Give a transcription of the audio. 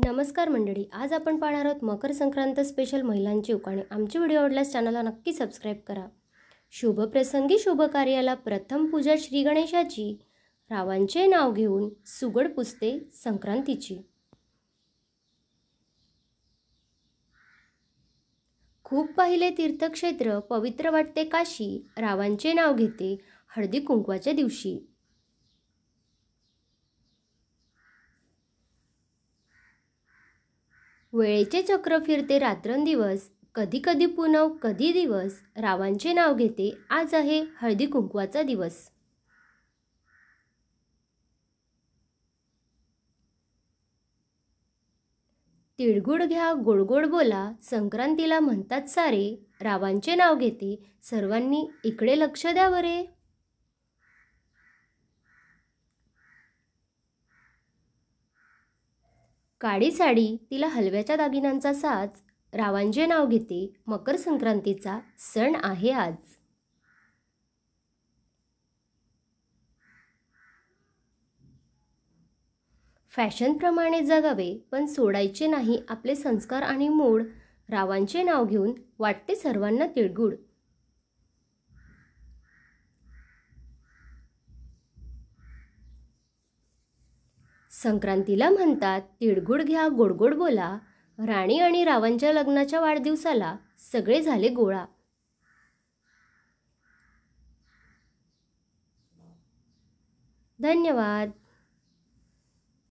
नमस्कार मंडळी, आज आपण पाहणार आहोत मकर संक्रांत स्पेशल महिलांची उखाणे। आमची व्हिडिओ आवडल्यास चॅनलला नक्की सबस्क्राईब करा। शुभ प्रसंगी शुभ कार्याला प्रथम पूजा श्री गणेशाची, रावांचे नाव घेऊन सुगड पुसते संक्रांतीची। खूप पाहिले तीर्थक्षेत्र, पवित्र वाटते काशी, रावांचे नाव घेते हळदी कुंकवाच्या दिवशी। वेळेचे चक्र फिरते रात्रंदिवस, कधी कधी पुनव कधी दिवस, रावांचे नाव घेते आज आहे हळदी कुंकवाचा दिवस। तिळगुळ घ्या गोड गोड बोला, संक्रांतीला म्हणतात सारे, रावांचे नाव घेते सर्वांनी इकडे लक्ष द्या बरे। काळी साडी तिला हलव्याच्या दागिन्यांचा साज, रावांचे नाव घेते मकर संक्रांतीचा सण आहे आज। फॅशनप्रमाणे जगावे पण सोडायचे नाही आपले संस्कार आणि मूळ, रावांचे नाव घेऊन वाटते सर्वांना तिळगुळ। संक्रांतीला म्हणतात तिळगुळ घ्या गोड गोड बोला, राणी आणि रावांच्या लग्नाच्या वाढदिवसाला सगळे झाले गोळा। धन्यवाद।